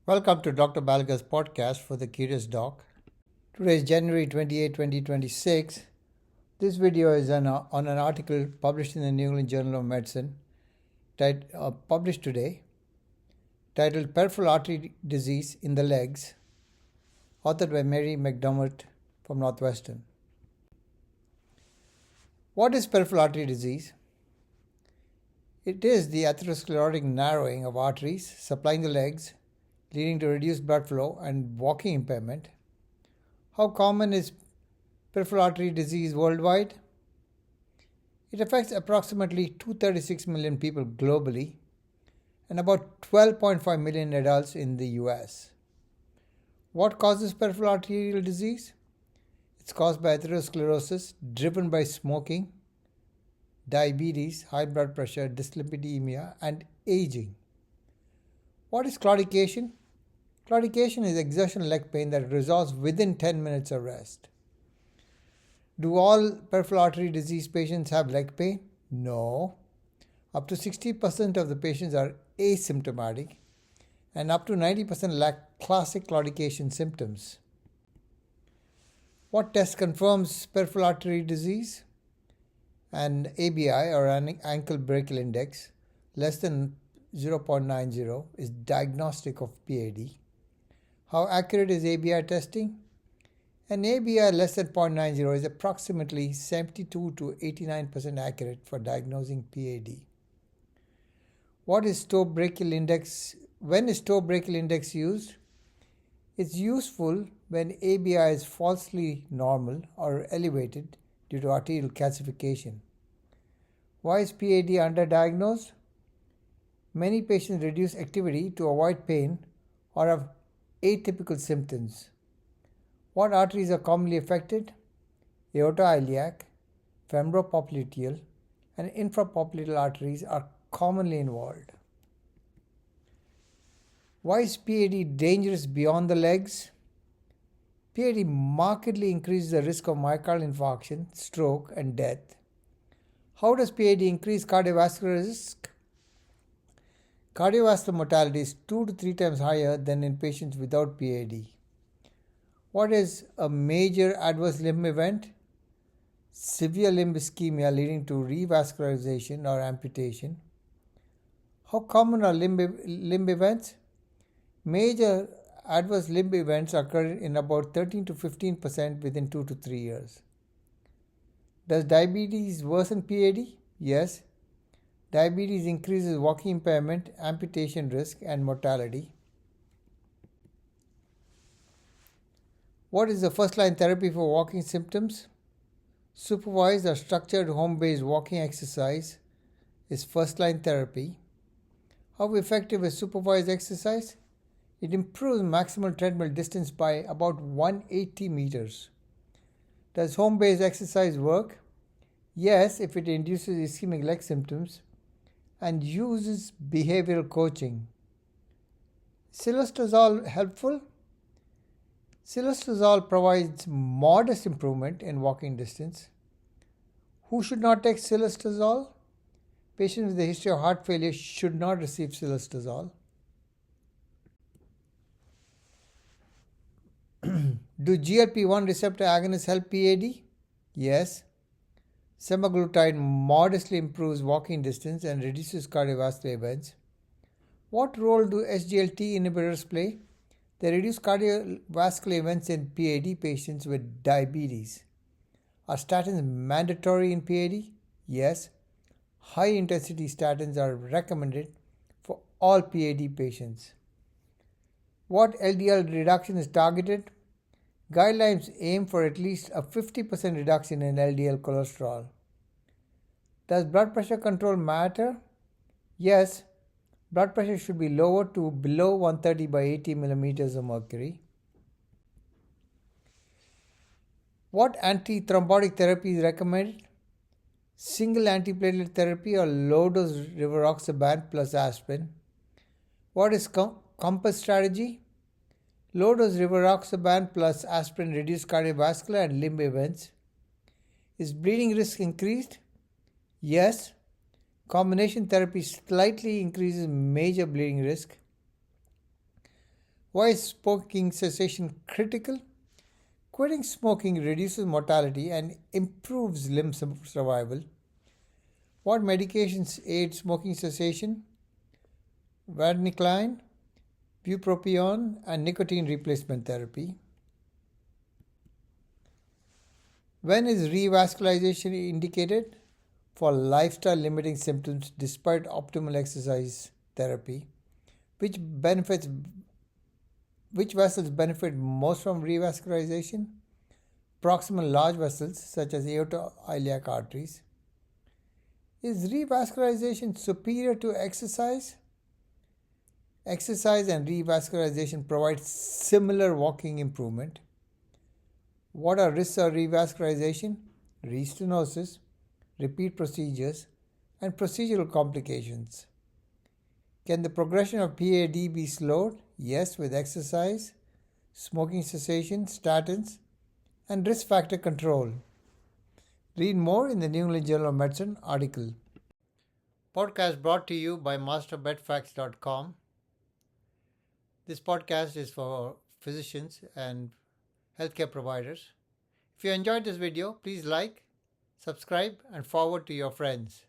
Welcome to Dr. Balga's podcast for the Curious Doc. Today is January 28, 2026. This video is on an article published in the New England Journal of Medicine, published today, titled Peripheral Artery Disease in the Legs, authored by Mary McDermott from Northwestern. What is peripheral artery disease? It is the atherosclerotic narrowing of arteries supplying the legs, leading to reduced blood flow and walking impairment. How common is peripheral artery disease worldwide? It affects approximately 236 million people globally and about 12.5 million adults in the US. What causes peripheral arterial disease? It's caused by atherosclerosis driven by smoking, diabetes, high blood pressure, dyslipidemia, and aging. What is claudication? Claudication is exertional leg pain that resolves within 10 minutes of rest. Do all peripheral artery disease patients have leg pain? No. Up to 60% of the patients are asymptomatic, and up to 90% lack classic claudication symptoms. What test confirms peripheral artery disease? An ABI, or an ankle brachial index, less than 0.90 is diagnostic of PAD. How accurate is ABI testing? An ABI less than 0.90 is approximately 72 to 89% accurate for diagnosing PAD. What is toe brachial index? When is toe brachial index used? It's useful when ABI is falsely normal or elevated due to arterial calcification. Why is PAD underdiagnosed? Many patients reduce activity to avoid pain or have atypical symptoms. What arteries are commonly affected? Aorta-iliac, femoropopliteal, and infrapopliteal arteries are commonly involved. Why is PAD dangerous beyond the legs? PAD markedly increases the risk of myocardial infarction, stroke, and death. How does PAD increase cardiovascular risk? Cardiovascular mortality is 2 to 3 times higher than in patients without PAD. What is a major adverse limb event? Severe limb ischemia leading to revascularization or amputation. How common are limb events? Major adverse limb events occur in about 13 to 15% within 2 to 3 years. Does diabetes worsen PAD? Yes. Diabetes increases walking impairment, amputation risk, and mortality. What is the first-line therapy for walking symptoms? Supervised or structured home-based walking exercise is first-line therapy. How effective is supervised exercise? It improves maximal treadmill distance by about 180 meters. Does home-based exercise work? Yes, if it induces ischemic leg symptoms and uses behavioral coaching. Silostazol helpful? Silostazol provides modest improvement in walking distance. Who should not take silostazol? Patients with a history of heart failure should not receive silostazol. Do GLP-1 receptor agonists help PAD? Yes. Semaglutide modestly improves walking distance and reduces cardiovascular events. What role do SGLT inhibitors play? They reduce cardiovascular events in PAD patients with diabetes. Are statins mandatory in PAD? Yes. High-intensity statins are recommended for all PAD patients. What LDL reduction is targeted? Guidelines aim for at least a 50% reduction in LDL cholesterol. Does blood pressure control matter? Yes. Blood pressure should be lowered to below 130 by 80 millimeters of mercury. What antithrombotic therapy is recommended? Single antiplatelet therapy or low-dose rivaroxaban plus aspirin. What is COMPASS strategy? Low-dose rivaroxaban plus aspirin reduce cardiovascular and limb events. Is bleeding risk increased? Yes. Combination therapy slightly increases major bleeding risk. Why is smoking cessation critical? Quitting smoking reduces mortality and improves limb survival. What medications aid smoking cessation? Varenicline, bupropion, and nicotine replacement therapy. When is revascularization indicated? For lifestyle limiting symptoms despite optimal exercise therapy. Which vessels benefit most from revascularization? Proximal large vessels such as aortoiliac arteries. Is revascularization superior to exercise? Exercise and revascularization provide similar walking improvement. What are risks of revascularization? Restenosis, repeat procedures, and procedural complications. Can the progression of PAD be slowed? Yes, with exercise, smoking cessation, statins, and risk factor control. Read more in the New England Journal of Medicine article. Podcast brought to you by masterbedfacts.com. This podcast is for physicians and healthcare providers. If you enjoyed this video, please like, subscribe, and forward to your friends.